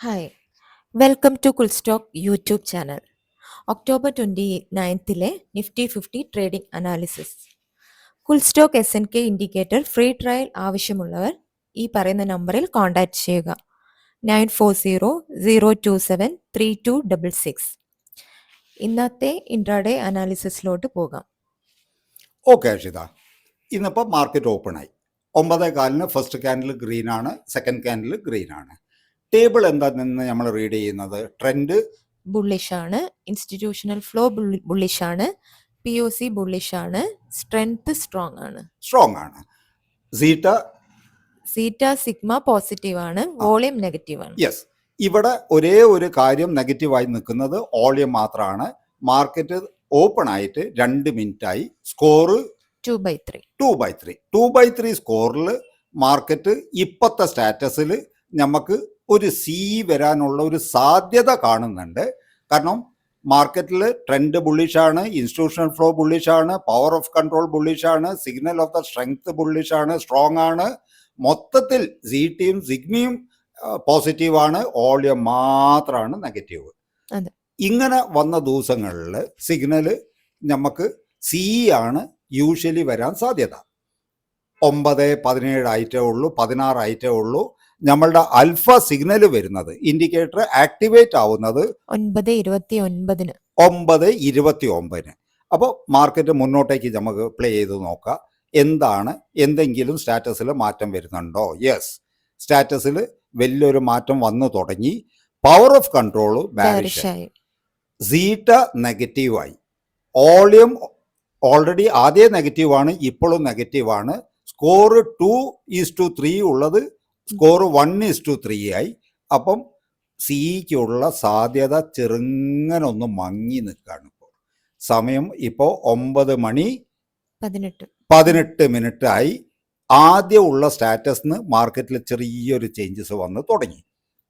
Hi welcome to Coolstock YouTube channel. October 29ലെ Nifty 50 trading analysis. Coolstock SNK indicator free trial ആവശ്യമുള്ളവർ ഈ പറയുന്ന നമ്പറിൽ കോൺടാക്ട് ചെയ്യുക. 9400273266. ഇന്നത്തെ ഇൻട്രാഡേ അനാലിസിസിലോട്ട് പോകാം. ഓക്കെ അക്ഷിത, ഇന്നിപ്പോൾ മാർക്കറ്റ് ഓപ്പണായി. 9:15 ഫസ്റ്റ് ക്യാൻഡിൽ ഗ്രീൻ ആണ്, സെക്കൻഡ് ക്യാൻഡിൽ ഗ്രീൻ ആണ്. ടേബിൾ എന്താണെന്ന് നമ്മൾ റീഡ് ചെയ്യുന്നത്? ട്രെൻഡ് ബുള്ളിഷ് ആണ്, ഇൻസ്റ്റിറ്റ്യൂഷണൽ ഫ്ലോ ബുള്ളിഷ് ആണ്, POC ബുള്ളിഷ് ആണ്, സ്ട്രെങ്ത് സ്ട്രോങ് ആണ്. സീറ്റ സിഗ്മ പോസിറ്റീവ് ആണ്, വോളിയം നെഗറ്റീവ് ആണ്. യെസ്, ഇവിടെ ഒരേ ഒരു കാര്യം നെഗറ്റീവായി നിൽക്കുന്നത് വോളിയം മാത്രമാണ്. മാർക്കറ്റ് ഓപ്പൺ ആയിട്ട് 2 മിനിറ്റായി. സ്കോർ 2/3 സ്കോറിൽ മാർക്കറ്റ് ഇപ്പോഴത്തെ സ്റ്റാറ്റസിൽ നമുക്ക് ഒരു സി വരാനുള്ള ഒരു സാധ്യത കാണുന്നുണ്ട്. കാരണം മാർക്കറ്റിൽ ട്രെൻഡ് ബുള്ളിഷാണ്, ഇൻസ്റ്റിറ്റ്യൂഷണൽ ഫ്ലോ ബുള്ളിഷാണ്, പവർ ഓഫ് കൺട്രോൾ ബുള്ളിഷാണ്, സിഗ്നൽ ഓഫ് ദ സ്ട്രെങ്ത് ബുള്ളിഷാണ്, സ്ട്രോങ് ആണ്. മൊത്തത്തിൽ സീറ്റയും സിഗ്മയും പോസിറ്റീവാണ്, വോളിയം മാത്രമാണ് നെഗറ്റീവ്. ഇങ്ങനെ വന്ന ദിവസങ്ങളിൽ സിഗ്നൽ നമുക്ക് സി ആണ് യൂഷ്വലി വരാൻ സാധ്യത. 9-17 ആയിട്ടേ ഉള്ളൂ, 16 ആയിട്ടേ ഉള്ളൂ. നമ്മളുടെ അൽഫ സിഗ്നൽ വരുന്നത്, ഇൻഡിക്കേറ്റർ ആക്ടിവേറ്റ് ആവുന്നത് 9:29. അപ്പോൾ മാർക്കറ്റ് മുന്നോട്ടേക്ക് നമുക്ക് പ്ലേ ചെയ്ത് നോക്കാം. എന്താണ്, എന്തെങ്കിലും സ്റ്റാറ്റസിൽ മാറ്റം വരുന്നുണ്ടോ? യെസ്, സ്റ്റാറ്റസിൽ വലിയൊരു മാറ്റം വന്നു തുടങ്ങി. പവർ ഓഫ് കൺട്രോൾ ബാരിഷായി, സീറ്റ നെഗറ്റീവായി, വോളിയം ഓൾറെഡി ആദ്യം നെഗറ്റീവാണ്, ഇപ്പോഴും നെഗറ്റീവാണ്. സ്കോർ 2:3 ഉള്ളത് സ്കോർ 1:3 ആയി. അപ്പം സിക്കുള്ള സാധ്യത ചെറുങ്ങനൊന്ന് മങ്ങി നിൽക്കുകയാണ്. ഇപ്പോൾ സമയം ഇപ്പോൾ 9:18 ആയി. ആദ്യം ഉള്ള സ്റ്റാറ്റസിന് മാർക്കറ്റിൽ ചെറിയൊരു ചേഞ്ചസ് വന്ന് തുടങ്ങി.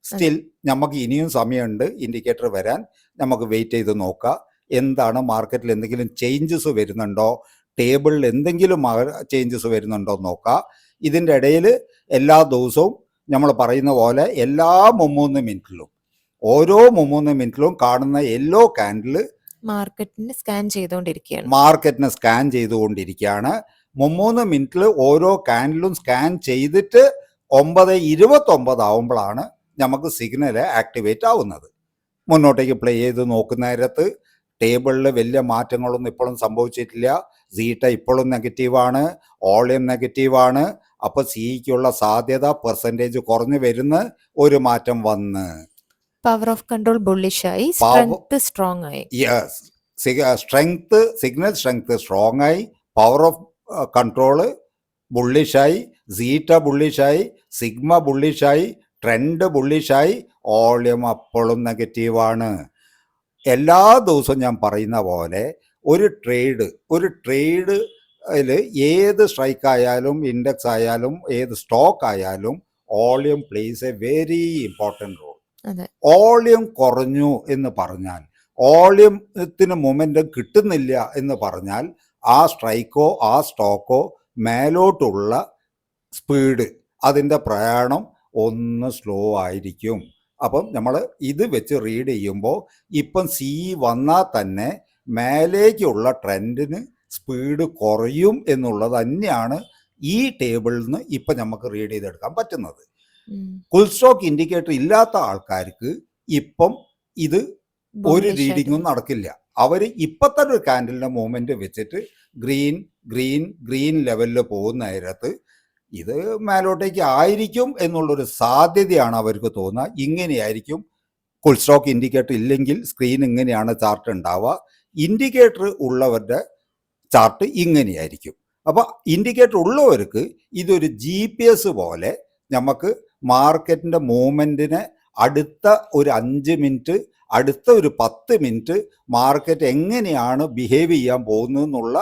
സ്റ്റിൽ നമുക്ക് ഇനിയും സമയമുണ്ട് ഇൻഡിക്കേറ്റർ വരാൻ. നമുക്ക് വെയിറ്റ് ചെയ്ത് നോക്കാം. എന്താണ് മാർക്കറ്റിൽ എന്തെങ്കിലും ചേഞ്ചസ് വരുന്നുണ്ടോ, ടേബിളിൽ എന്തെങ്കിലും ചേഞ്ചസ് വരുന്നുണ്ടോ നോക്കാം. ഇതിൻ്റെ ഇടയിൽ എല്ലാ ദിവസവും നമ്മൾ പറയുന്ന പോലെ എല്ലാ 3 മിനിറ്റിലും, ഓരോ 3 മിനിറ്റിലും കാണുന്ന യെല്ലോ ക്യാൻഡിൽ മാർക്കറ്റിനെ സ്കാൻ ചെയ്തുകൊണ്ടിരിക്കുകയാണ്. 3 മിനിറ്റിൽ ഓരോ ക്യാൻഡിലും സ്കാൻ ചെയ്തിട്ട് 9:29 ആവുമ്പോഴാണ് നമുക്ക് സിഗ്നൽ ആക്ടിവേറ്റ് ആവുന്നത്. മുന്നോട്ടേക്ക് പ്ലേ ചെയ്ത് നോക്കുന്ന നേരത്ത് ടേബിളിൽ വലിയ മാറ്റങ്ങളൊന്നും ഇപ്പോഴും സംഭവിച്ചിട്ടില്ല. സീറ്റ ഇപ്പോഴും നെഗറ്റീവാണ്, വോളിയം നെഗറ്റീവാണ്. അപ്പോൾ സിക്കുള്ള സാധ്യത പെർസെൻറ്റേജ് കുറഞ്ഞു വരുന്ന ഒരു മാറ്റം വന്ന് പവർ ഓഫ് കൺട്രോൾ ബുള്ളിഷായി, സ്ട്രെങ്ത് സ്ട്രോങ് ആയി. യെസ്, സിഗ്നൽ സ്ട്രെങ്ത് സ്ട്രോങ് ആയി, പവർ ഓഫ് കൺട്രോള് ബുള്ളിഷായി, സീറ്റ ബുള്ളിഷായി, സിഗ്മ ബുള്ളിഷായി, ട്രെൻഡ് ബുള്ളിഷായി, വോളിയം അപ്പോഴും നെഗറ്റീവാണ്. എല്ലാ ദിവസവും ഞാൻ പറയുന്ന പോലെ ഒരു ട്രേഡ് ഏത് സ്ട്രൈക്ക് ആയാലും ഇൻഡെക്സ് ആയാലും ഏത് സ്റ്റോക്ക് ആയാലും volume plays a very important role. Volume കുറഞ്ഞു എന്ന് പറഞ്ഞാൽ, വോളിയത്തിന് മൊമെൻറ്റം കിട്ടുന്നില്ല എന്ന് പറഞ്ഞാൽ ആ സ്ട്രൈക്കോ ആ സ്റ്റോക്കോ മേലോട്ടുള്ള സ്പീഡ്, അതിൻ്റെ പ്രയാണം ഒന്ന് സ്ലോ ആയിരിക്കും. അപ്പം നമ്മൾ ഇത് വെച്ച് റീഡ് ചെയ്യുമ്പോൾ ഇപ്പം സി വന്നാൽ തന്നെ മേലേക്കുള്ള ട്രെൻഡിന് സ്പീഡ് കുറയും എന്നുള്ളത് തന്നെയാണ് ഈ ടേബിളിൽ നിന്ന് ഇപ്പം നമുക്ക് റീഡ് ചെയ്തെടുക്കാൻ പറ്റുന്നത്. ഫുൾ സ്റ്റോക്ക് ഇൻഡിക്കേറ്റർ ഇല്ലാത്ത ആൾക്കാർക്ക് ഇപ്പം ഇത് ഒരു റീഡിങ്ങും നടക്കില്ല. അവർ ഇപ്പോഴത്തെ ഒരു ക്യാൻഡലിൻ്റെ മൂവ്മെൻറ്റ് വെച്ചിട്ട് ഗ്രീൻ ലെവലിൽ പോകുന്ന നേരത്ത് ഇത് മേലോട്ടേക്ക് ആയിരിക്കും എന്നുള്ളൊരു സാധ്യതയാണ് അവർക്ക് തോന്നുക. ഇങ്ങനെയായിരിക്കും ഫുൾ സ്റ്റോക്ക് ഇൻഡിക്കേറ്റർ ഇല്ലെങ്കിൽ സ്ക്രീൻ ഇങ്ങനെയാണ് ചാർട്ട് ഉണ്ടാവുക. ഇൻഡിക്കേറ്റർ ഉള്ളവരുടെ ചാർട്ട് ഇങ്ങനെയായിരിക്കും. അപ്പോൾ ഇൻഡിക്കേറ്റർ ഉള്ളവർക്ക് ഇതൊരു GPS പോലെ നമുക്ക് മാർക്കറ്റിൻ്റെ മൂവ്മെൻറ്റിനെ അടുത്ത ഒരു 5 മിനിറ്റ്, അടുത്ത ഒരു 10 മിനിറ്റ് മാർക്കറ്റ് എങ്ങനെയാണ് ബിഹേവ് ചെയ്യാൻ പോകുന്നതെന്നുള്ള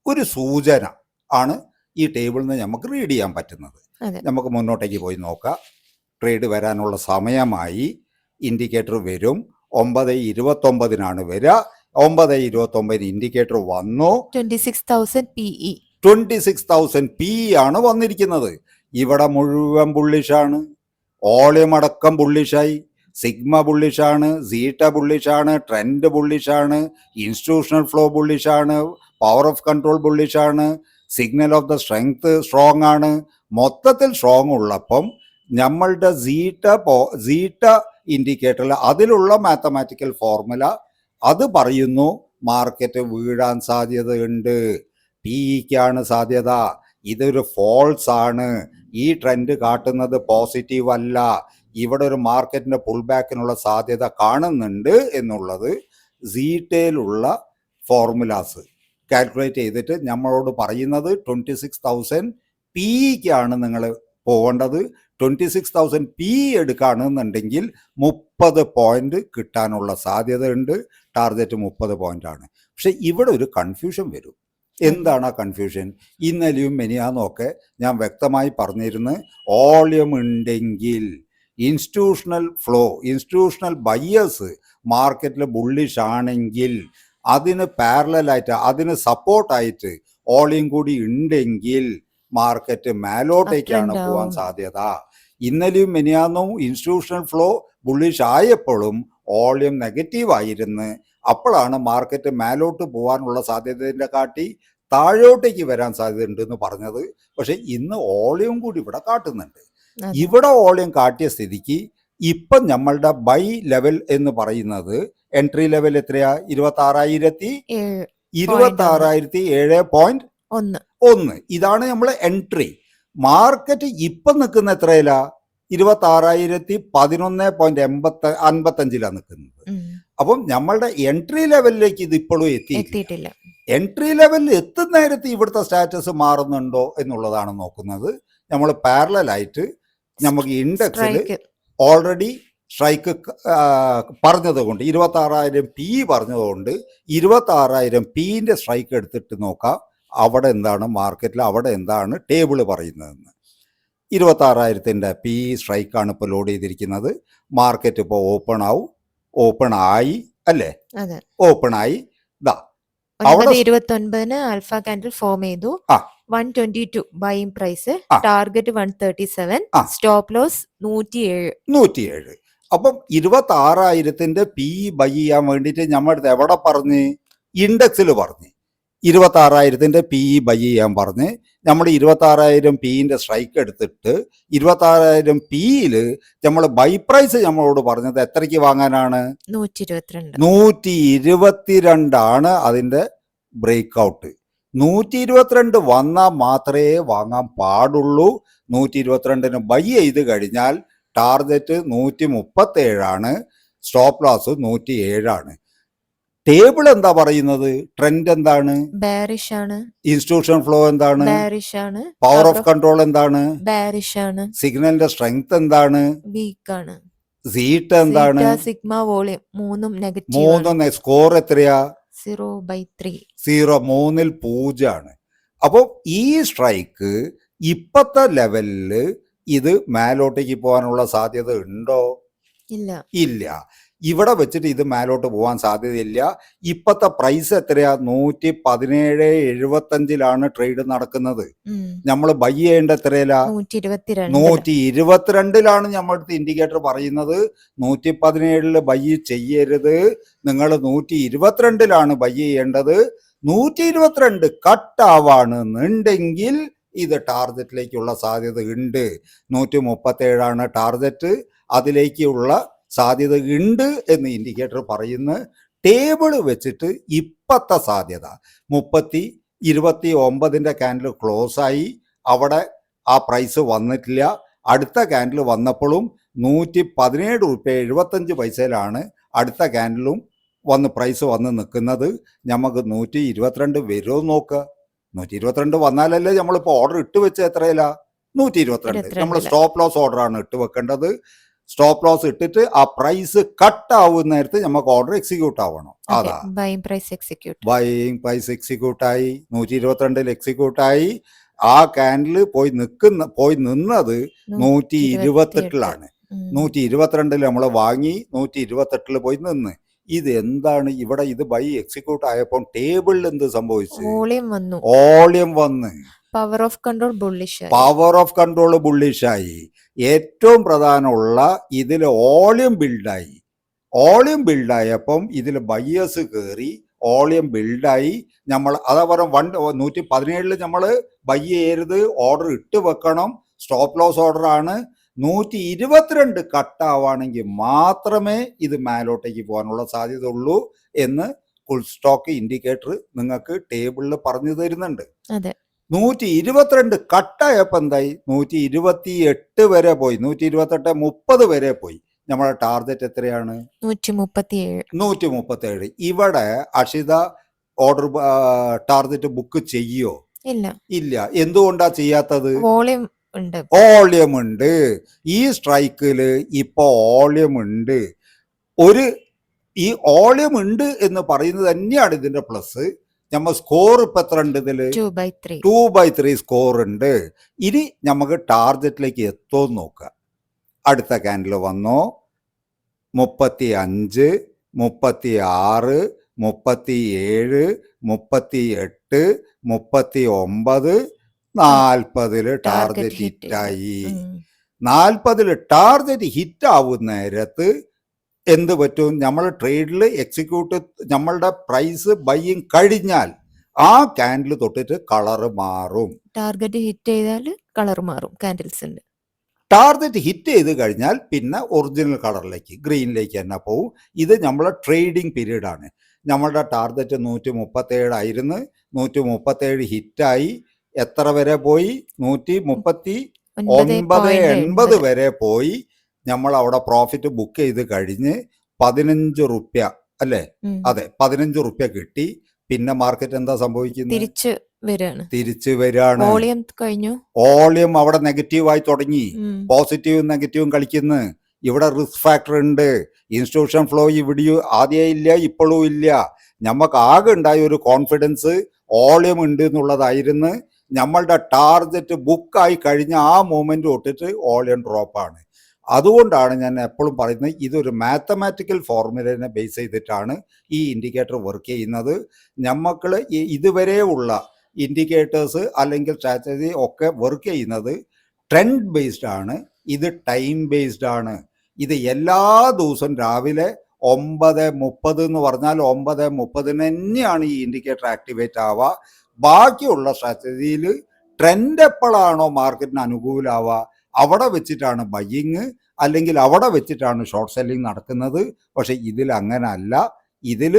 ഒരു സൂചന ആണ് ഈ ടേബിളിൽ നിന്ന് നമുക്ക് റീഡ് ചെയ്യാൻ പറ്റുന്നത്. നമുക്ക് മുന്നോട്ടേക്ക് പോയി നോക്കാം. ട്രേഡ് വരാനുള്ള സമയമായി. ഇൻഡിക്കേറ്റർ വരും. 9:29 വരിക. 9:29 ഇൻഡിക്കേറ്റർ വന്നു. 26,000 PE ആണ് വന്നിരിക്കുന്നത്. ഇവിടെ മുഴുവൻ ബുള്ളിഷാണ്. ഓളിയം അടക്കം ബുള്ളിഷായി, സിഗ്മ ബുള്ളിഷാണ്, സീറ്റ ബുള്ളിഷാണ്, ട്രെൻഡ് ബുള്ളിഷാണ്, ഇൻസ്റ്റിറ്റ്യൂഷണൽ ഫ്ലോ ബുള്ളിഷാണ്, പവർ ഓഫ് കൺട്രോൾ ബുള്ളിഷാണ്, signal of the strength strong ആണ്. മൊത്തത്തിൽ സ്ട്രോങ് ഉള്ളപ്പം നമ്മളുടെ സീറ്റ ഇൻഡിക്കേറ്ററിൽ അതിലുള്ള മാത്തമാറ്റിക്കൽ ഫോർമുല അത് പറയുന്നു മാർക്കറ്റ് വീഴാൻ സാധ്യതയുണ്ട്, പിഇക്കാണ് സാധ്യത, ഇതൊരു ഫോൾസ് ആണ്, ഈ ട്രെൻഡ് കാട്ടുന്നത് പോസിറ്റീവ് അല്ല, ഇവിടെ ഒരു മാർക്കറ്റിന്റെ പുൾ ബാക്കിനുള്ള സാധ്യത കാണുന്നുണ്ട് എന്നുള്ളത് സീറ്റയിലുള്ള ഫോർമുലാസ് കാൽക്കുലേറ്റ് ചെയ്തിട്ട് നമ്മളോട് പറയുന്നത് 26,000 പിക്കാണ് നിങ്ങൾ പോകേണ്ടത്. 26,000 പി എടുക്കുകയാണെന്നുണ്ടെങ്കിൽ 30 പോയിന്റ് കിട്ടാനുള്ള സാധ്യതയുണ്ട്. ടാർഗറ്റ് 30 പോയിന്റ് ആണ്. പക്ഷെ ഇവിടെ ഒരു കൺഫ്യൂഷൻ വരും. എന്താണ് ആ കൺഫ്യൂഷൻ? ഇന്നലെയും മെനിയാന്നൊക്കെ ഞാൻ വ്യക്തമായി പറഞ്ഞിരുന്നു, വോളിയം ഉണ്ടെങ്കിൽ ഇൻസ്റ്റിറ്റ്യൂഷണൽ ഫ്ലോ, ഇൻസ്റ്റിറ്റ്യൂഷണൽ ബയേഴ്സ് മാർക്കറ്റിൽ ബുള്ളിഷ് ആണെങ്കിൽ അതിന് പാരലായിട്ട്, അതിന് സപ്പോർട്ടായിട്ട് വോളിയം കൂടി ഉണ്ടെങ്കിൽ മാർക്കറ്റ് മേലോട്ടേക്കാണ് പോകാൻ സാധ്യത. ഇന്നലെയും മെനിയാന്നും ഇൻസ്റ്റിറ്റ്യൂഷണൽ ഫ്ലോ ബുള്ളിഷ് ആയപ്പോഴും വോളിയം നെഗറ്റീവ് ആയിരുന്നു. അപ്പോഴാണ് മാർക്കറ്റ് മേലോട്ട് പോകാനുള്ള സാധ്യതയുടെ കാട്ടി താഴോട്ടേക്ക് വരാൻ സാധ്യതയുണ്ട് എന്ന് പറഞ്ഞത്. പക്ഷെ ഇന്ന് വോളിയം കൂടി ഇവിടെ കാട്ടുന്നുണ്ട്. ഇവിടെ വോളിയം കാട്ടിയ സ്ഥിതിക്ക് ഇപ്പം നമ്മളുടെ ബൈ ലെവൽ എന്ന് പറയുന്നത് എൻട്രി ലെവൽ എത്രയാ? 26,7.1. ഇതാണ് നമ്മളെ എൻട്രി. മാർക്കറ്റ് ഇപ്പം നിൽക്കുന്ന എത്രയില? 26,011.55 നിൽക്കുന്നത്. അപ്പം നമ്മളുടെ എൻട്രി ലെവലിലേക്ക് ഇത് ഇപ്പോഴും എത്തിയിട്ടില്ല. എൻട്രി ലെവലിൽ എത്തുന്ന നേരത്ത് ഇവിടുത്തെ സ്റ്റാറ്റസ് മാറുന്നുണ്ടോ എന്നുള്ളതാണ് നോക്കുന്നത്. നമ്മൾ പാരലായിട്ട് നമുക്ക് ഇൻഡെക്സിൽ ഓൾറെഡി സ്ട്രൈക്ക് പറഞ്ഞതുകൊണ്ട് 26,000 പി പറഞ്ഞതുകൊണ്ട് 26,000 പിന്റെ സ്ട്രൈക്ക് എടുത്തിട്ട് നോക്കാം അവിടെ എന്താണ് മാർക്കറ്റിൽ, അവിടെ എന്താണ് ടേബിൾ പറയുന്നതെന്ന്. 26,000 പി സ്ട്രൈക്കാണ് ഇപ്പോൾ ലോഡ് ചെയ്തിരിക്കുന്നത്. മാർക്കറ്റ് ഇപ്പോൾ ഓപ്പൺ ആയി അല്ലേ? ഓപ്പൺ ആയി. അവിടെ 29 ആൽഫ കാൻഡിൽ ഫോം ചെയ്തു. 122 buying price, target 137, stop loss 107. അപ്പം 26,000 പി ബൈ ചെയ്യാൻ വേണ്ടിയിട്ട് നമ്മുടെ എവിടെ പറഞ്ഞ്? ഇൻഡെക്സിൽ പറഞ്ഞ് 26,000 പി ബൈ ചെയ്യാൻ പറഞ്ഞ് നമ്മൾ 26,000 പിന്റെ സ്ട്രൈക്ക് എടുത്തിട്ട് 26,000 പിയിൽ നമ്മൾ ബൈ പ്രൈസ് നമ്മളോട് പറഞ്ഞത് എത്രയ്ക്ക് വാങ്ങാനാണ്? 122 അതിന്റെ ബ്രേക്ക് ഔട്ട്. 122 വന്നാൽ മാത്രമേ വാങ്ങാൻ പാടുള്ളൂ. 122 ബൈ ചെയ്ത് കഴിഞ്ഞാൽ ടാർഗറ്റ് 137, സ്റ്റോപ്പ് ലോസ് 107. ടേബിൾ എന്താ പറയുന്നത്? ട്രെൻഡ് എന്താണ്? ബെയറിഷ് ആണ്. ഇൻസ്റ്റിറ്റ്യൂഷൻ ഫ്ലോ എന്താണ്? ബെയറിഷ് ആണ്. പവർ ഓഫ് കൺട്രോൾ എന്താണ്? ബെയറിഷ് ആണ്. സിഗ്നലിന്റെ സ്ട്രെങ്ത് എന്താണ്? വീക്ക് ആണ്. സീറ്റ എന്താണ്? സിഗ്മ വോളിയം മൂന്നും നെഗറ്റീവ്. 3 സ്കോർ എത്രയാ? 0/3. 0 0 അപ്പോൾ ഈ സ്ട്രൈക്ക് ഇപ്പത്തെ ലെവലില് ഇത് മേലോട്ടേക്ക് പോകാനുള്ള സാധ്യത ഉണ്ടോ? ഇല്ല. ഇവിടെ വെച്ചിട്ട് ഇത് മേലോട്ട് പോകാൻ സാധ്യതയില്ല. ഇപ്പത്തെ പ്രൈസ് എത്രയാ? 117.75 ട്രേഡ് നടക്കുന്നത്. നമ്മൾ ബൈ ചെയ്യേണ്ട എത്രയിലാ? 122 നമ്മളുടെ ഇൻഡിക്കേറ്റർ പറയുന്നത്. 117 ബൈ ചെയ്യരുത്, നിങ്ങൾ 122 ബൈ ചെയ്യേണ്ടത്. 122 കട്ടാവാണെന്നുണ്ടെങ്കിൽ ഇത് ടാർഗറ്റിലേക്കുള്ള സാധ്യത ഉണ്ട്. 137 ടാർഗറ്റ്, അതിലേക്കുള്ള സാധ്യത ഉണ്ട് എന്ന് ഇൻഡിക്കേറ്റർ പറയുന്നു. ടേബിൾ വെച്ചിട്ട് ഇപ്പത്തെ സാധ്യത 29 ക്യാൻഡിൽ ക്ലോസ് ആയി, അവിടെ ആ പ്രൈസ് വന്നിട്ടില്ല. അടുത്ത ക്യാൻഡിൽ വന്നപ്പോഴും 117.75 അടുത്ത ക്യാൻഡിലും പ്രൈസ് വന്ന് നിൽക്കുന്നത്. നമുക്ക് 122 വരുമോ നോക്കുക. 122 വന്നാലല്ലേ നമ്മളിപ്പോൾ ഓർഡർ ഇട്ട് വെച്ച എത്രയില്ല? 122. നമ്മൾ സ്റ്റോപ്പ് ലോസ് ഓർഡറാണ് ഇട്ട് വെക്കേണ്ടത്. സ്റ്റോപ്പ് ലോസ് ഇട്ടിട്ട് ആ പ്രൈസ് കട്ട് ആവുന്ന നേരത്ത് നമുക്ക് ഓർഡർ എക്സിക്യൂട്ട് ആവണം. അതാ ബൈയിങ് പ്രൈസ് എക്സിക്യൂട്ട് ആയി. 122 എക്സിക്യൂട്ട് ആയി. ആ ക്യാൻഡിൽ പോയി നിന്നത് 128 122 നമ്മൾ വാങ്ങി 128 പോയി നിന്ന്. ഇത് എന്താണ് ഇവിടെ ഇത് ബൈ എക്സിക്യൂട്ട് ആയപ്പോൾ ടേബിളിൽ എന്ത് സംഭവിച്ചു? വോളിയം വന്നു, വോളിയം വന്ന് power of control bullish, power of control ബുള്ളിഷായി. ഏറ്റവും പ്രധാനമുള്ള ഇതിൽ വോളിയം ബിൽഡായി. വോളിയം ബിൽഡായപ്പം ഇതിൽ ബയ്യേഴ്സ് കയറി വോളിയം ബിൽഡായി. നമ്മൾ അതാ പറഞ്ഞ 117 നമ്മൾ ബൈ ചെയ്യരുത്, ഓർഡർ ഇട്ട് വെക്കണം. സ്റ്റോപ്പ് ലോസ് ഓർഡർ ആണ്. 122 കട്ടാവാണെങ്കിൽ മാത്രമേ ഇത് മേലോട്ടേക്ക് പോകാനുള്ള സാധ്യത ഉള്ളൂ എന്ന് ഫുൾ സ്റ്റോക്ക് ഇൻഡിക്കേറ്റർ നിങ്ങൾക്ക് ടേബിളിൽ പറഞ്ഞു തരുന്നുണ്ട്. 122 കട്ടായപ്പോൾ എന്തായി? 128 വരെ പോയി, 128 30 വരെ പോയി. നമ്മുടെ ടാർഗറ്റ് എത്രയാണ്? 137. ഇവിടെ അക്ഷിത ഓർഡർ ടാർഗറ്റ് ബുക്ക് ചെയ്യോ? ഇല്ല. എന്തുകൊണ്ടാ ചെയ്യാത്തത്? വോളിയം ഉണ്ട്. ഈ സ്ട്രൈക്കില് ഇപ്പൊ വോളിയം ഉണ്ട്. ഈ വോളിയം ഉണ്ട് എന്ന് പറയുന്നത് തന്നെയാണ് ഇതിന്റെ പ്ലസ്. നമ്മൾ സ്കോർ ഇപ്പൊ എത്ര ഉണ്ട് ഇതില്? 2/3 സ്കോർ ഉണ്ട്. ഇനി നമുക്ക് ടാർഗറ്റിലേക്ക് എത്തുമെന്ന് നോക്കുക. അടുത്ത ക്യാൻഡിൽ വന്നോ? 35, 36, 37, 38, 39, 40 ടാർഗറ്റ് ഹിറ്റായി. 40 ടാർഗറ്റ് ഹിറ്റ് ആവുന്ന നേരത്ത് എന്ത് പറ്റും? നമ്മൾ ട്രേഡിൽ എക്സിക്യൂട്ട് നമ്മളുടെ പ്രൈസ് ബൈയിങ് കഴിഞ്ഞാൽ ആ ക്യാൻഡിൽ തൊട്ടിട്ട് കളറ് മാറും. ടാർഗറ്റ് ഹിറ്റ് ചെയ്താൽ കളർ മാറും ക്യാൻഡിൽസിന്റെ. ടാർഗറ്റ് ഹിറ്റ് ചെയ്ത് കഴിഞ്ഞാൽ പിന്നെ ഒറിജിനൽ കളറിലേക്ക്, ഗ്രീനിലേക്ക് തന്നെ പോവും. ഇത് നമ്മളെ ട്രേഡിംഗ് പീരീഡ് ആണ്. നമ്മളുടെ ടാർഗറ്റ് 137 ആയിരുന്നു. 137 ഹിറ്റായി. എത്ര വരെ പോയി? 139.80 വരെ പോയി. നമ്മൾ അവിടെ പ്രോഫിറ്റ് ബുക്ക് ചെയ്ത് കഴിഞ്ഞ് 15 റുപ്യ അല്ലേ? അതെ, 15 റുപ്യ കിട്ടി. പിന്നെ മാർക്കറ്റ് എന്താ സംഭവിക്കുന്നത്? തിരിച്ചു വരികയാണ്. വോളിയം അവിടെ നെഗറ്റീവായി തുടങ്ങി. പോസിറ്റീവും നെഗറ്റീവും കളിക്കുന്നു. ഇവിടെ റിസ്ക് ഫാക്ടർ ഉണ്ട്. ഇൻസ്റ്റിറ്റ്യൂഷൻ ഫ്ലോ ഇവിടെയും ആദ്യം ഇല്ല, ഇപ്പോഴും ഇല്ല. നമുക്ക് ആകെ ഉണ്ടായ ഒരു കോൺഫിഡൻസ് വോളിയം ഉണ്ട് എന്നുള്ളതായിരുന്നു. നമ്മളുടെ ടാർഗറ്റ് ബുക്കായി കഴിഞ്ഞ ആ മൂമെന്റ് തൊട്ടിട്ട് വോളിയം ഡ്രോപ്പാണ്. അതുകൊണ്ടാണ് ഞാൻ എപ്പോഴും പറയുന്നത് ഇതൊരു മാത്തമാറ്റിക്കൽ ഫോർമുലേനെ ബേസ് ചെയ്തിട്ടാണ് ഈ ഇൻഡിക്കേറ്റർ വർക്ക് ചെയ്യുന്നത്. നമ്മൾ ഇതുവരെ ഉള്ള ഇൻഡിക്കേറ്റേഴ്സ് അല്ലെങ്കിൽ സ്ട്രാറ്റജി ഒക്കെ വർക്ക് ചെയ്യുന്നത് ട്രെൻഡ് ബേസ്ഡ് ആണ്. ഇത് ടൈം ബേസ്ഡ് ആണ്. ഇത് എല്ലാ ദിവസവും രാവിലെ 9:30 എന്ന് പറഞ്ഞാൽ 9:30 തന്നെയാണ് ഈ ഇൻഡിക്കേറ്റർ ആക്ടിവേറ്റ് ആവുക. ബാക്കിയുള്ള സ്ട്രാറ്റജിയിൽ ട്രെൻഡ് എപ്പോഴാണോ മാർക്കറ്റിന് അനുകൂലമാവുക അവിടെ വെച്ചിട്ടാണ് ബയ്യിങ്, അല്ലെങ്കിൽ അവിടെ വെച്ചിട്ടാണ് ഷോർട്ട് സെല്ലിങ് നടക്കുന്നത്. പക്ഷെ ഇതിൽ അങ്ങനെ അല്ല. ഇതിൽ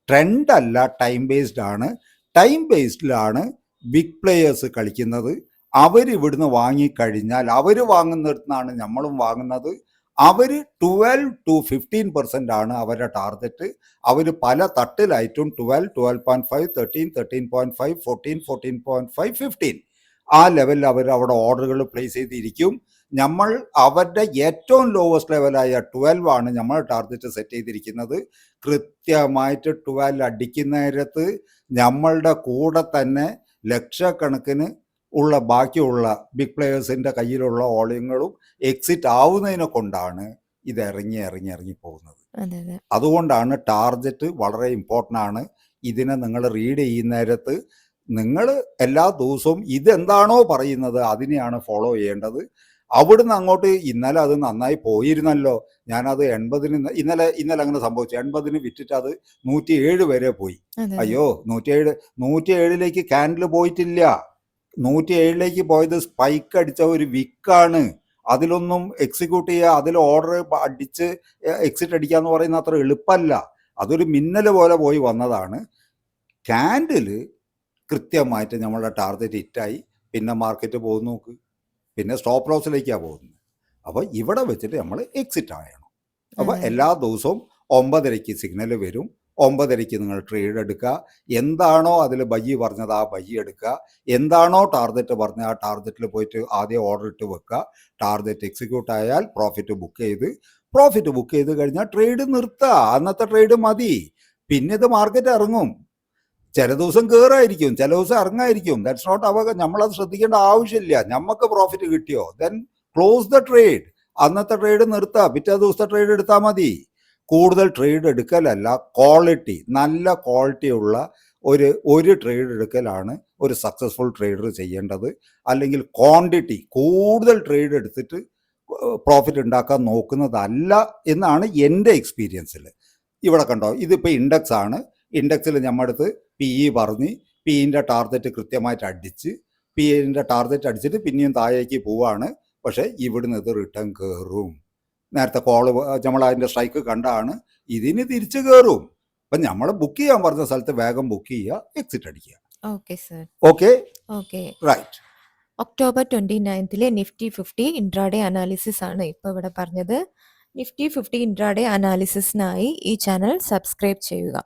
ട്രെൻഡ് അല്ല, ടൈം ബേസ്ഡ് ആണ്. ടൈം ബേസ്ഡിലാണ് ബിഗ് പ്ലേയേഴ്സ് കളിക്കുന്നത്. അവരിവിടുന്ന് വാങ്ങിക്കഴിഞ്ഞാൽ അവർ വാങ്ങുന്നിടത്തുനിന്നാണ് നമ്മളും വാങ്ങുന്നത്. അവർ 12 to 15% ആണ് അവരുടെ ടാർഗറ്റ്. അവർ പല തട്ടിലായിട്ടും 12, 12.5, 13, 13.5, 14, 14.5, 15 ആ ലെവലിൽ അവർ അവിടെ ഓർഡറുകൾ പ്ലേസ് ചെയ്തിരിക്കും. നമ്മൾ അവരുടെ ഏറ്റവും ലോവസ്റ്റ് ലെവലായ 12 ആണ് നമ്മൾ ടാർഗറ്റ് സെറ്റ് ചെയ്തിരിക്കുന്നത്. കൃത്യമായിട്ട് 12 അടിക്കുന്ന നേരത്ത് നമ്മളുടെ കൂടെ തന്നെ ലക്ഷക്കണക്കിന് ഉള്ള ബാക്കിയുള്ള ബിഗ് പ്ലെയേഴ്സിൻ്റെ കയ്യിലുള്ള വോളിയങ്ങളും എക്സിറ്റ് ആവുന്നതിനെ കൊണ്ടാണ് ഇത് ഇറങ്ങി പോകുന്നത്. അതുകൊണ്ടാണ് ടാർഗറ്റ് വളരെ ഇമ്പോർട്ടൻ്റ് ആണ്. ഇതിനെ നിങ്ങൾ റീഡ് ചെയ്യുന്ന നേരത്ത് നിങ്ങൾ എല്ലാ ദിവസവും ഇതെന്താണോ പറയുന്നത് അതിനെയാണ് ഫോളോ ചെയ്യേണ്ടത്. അവിടുന്ന് അങ്ങോട്ട് ഇന്നലെ അത് നന്നായി പോയിരുന്നല്ലോ, ഞാനത് 80 ഇന്നലെ അങ്ങനെ സംഭവിച്ചു. 80 വിറ്റിട്ട് അത് 107 വരെ പോയി. അയ്യോ, 107ലേക്ക് ക്യാൻഡിൽ പോയിട്ടില്ല. 107ലേക്ക് പോയത് സ്പൈക്ക് അടിച്ച ഒരു വിക്കാണ്. അതിലൊന്നും എക്സിക്യൂട്ട് ചെയ്യുക, അതിൽ ഓർഡർ അടിച്ച് എക്സിറ്റ് അടിക്കുക എന്ന് പറയുന്നത് അത്ര എളുപ്പമല്ല. അതൊരു മിന്നൽ പോലെ പോയി വന്നതാണ്. ക്യാൻഡിൽ കൃത്യമായിട്ട് നമ്മളുടെ ടാർഗറ്റ് ഹിറ്റായി. പിന്നെ മാർക്കറ്റ് പോകുന്നു നോക്ക്, പിന്നെ സ്റ്റോപ്പ് ലോസിലേക്കാണ് പോകുന്നത്. അപ്പോൾ ഇവിടെ വെച്ചിട്ട് നമ്മൾ എക്സിറ്റ് ആയണം. അപ്പോൾ എല്ലാ ദിവസവും 9:30 സിഗ്നൽ വരും. 9:30 നിങ്ങൾ ട്രേഡ് എടുക്കുക. എന്താണോ അതിൽ ബയ്യി പറഞ്ഞത് ആ ബയ്യി എടുക്കുക. എന്താണോ ടാർഗറ്റ് പറഞ്ഞത് ആ ടാർഗറ്റിൽ പോയിട്ട് ആദ്യം ഓർഡർ ഇട്ട് വെക്കുക. ടാർഗറ്റ് എക്സിക്യൂട്ട് ആയാൽ പ്രോഫിറ്റ് ബുക്ക് ചെയ്ത് കഴിഞ്ഞാൽ ട്രേഡ് നിർത്തുക. അന്നത്തെ ട്രേഡ് മതി. പിന്നെ ഇത് മാർക്കറ്റ് ഇറങ്ങും. ചില ദിവസം കയറായിരിക്കും, ചില ദിവസം ഇറങ്ങായിരിക്കും. ദാറ്റ്സ് നോട്ട് അവർ. നമ്മളത് ശ്രദ്ധിക്കേണ്ട ആവശ്യമില്ല. നമുക്ക് പ്രോഫിറ്റ് കിട്ടിയോ ദെൻ ക്ലോസ് ദ ട്രേഡ്. അന്നത്തെ ട്രേഡ് നിർത്തുക, പിറ്റേ ദിവസത്തെ ട്രേഡ് എടുത്താൽ മതി. കൂടുതൽ ട്രേഡ് എടുക്കലല്ല, ക്വാളിറ്റി, നല്ല ക്വാളിറ്റിയുള്ള ഒരു ട്രേഡ് എടുക്കലാണ് ഒരു സക്സസ്ഫുൾ ട്രേഡർ ചെയ്യേണ്ടത്. അല്ലെങ്കിൽ ക്വാണ്ടിറ്റി, കൂടുതൽ ട്രേഡ് എടുത്തിട്ട് പ്രോഫിറ്റ് ഉണ്ടാക്കാൻ നോക്കുന്നതല്ല എന്നാണ് എൻ്റെ എക്സ്പീരിയൻസിൽ. ഇവിടെ കണ്ടോ, ഇതിപ്പോൾ ഇൻഡെക്സ് ആണ്. ഇൻഡെക്സിൽ നമ്മളടുത്ത് PE പറഞ്ഞ് PEൻ്റെ ടാർഗറ്റ് കൃത്യമായിട്ട് അടിച്ച് PEൻ്റെ ടാർഗറ്റ് അടിച്ചിട്ട് പിന്നെയും താഴേക്ക് പോവാണ്. പക്ഷേ ഇവിടുന്ന് ഇത് റിട്ടേൺ കയറും. നേരത്തെ കോള് നമ്മൾ അതിൻ്റെ സ്ട്രൈക്ക് കണ്ടാണ്, ഇതിന് തിരിച്ച് കയറും. അപ്പം നമ്മൾ ബുക്ക് ചെയ്യാൻ പറഞ്ഞ സ്ഥലത്ത് വേഗം ബുക്ക് ചെയ്യുക, എക്സിറ്റ് അടിക്കുക. Okay sir. Okay, okay. Right. October 29 Nifty 50 intraday analysis ആണ് ഇപ്പോൾ ഇവിടെ പറഞ്ഞത്. നിഫ്റ്റി 50 ഇൻട്രാഡേ അനാലിസിസിനായി ഈ ചാനൽ സബ്സ്ക്രൈബ് ചെയ്യുക.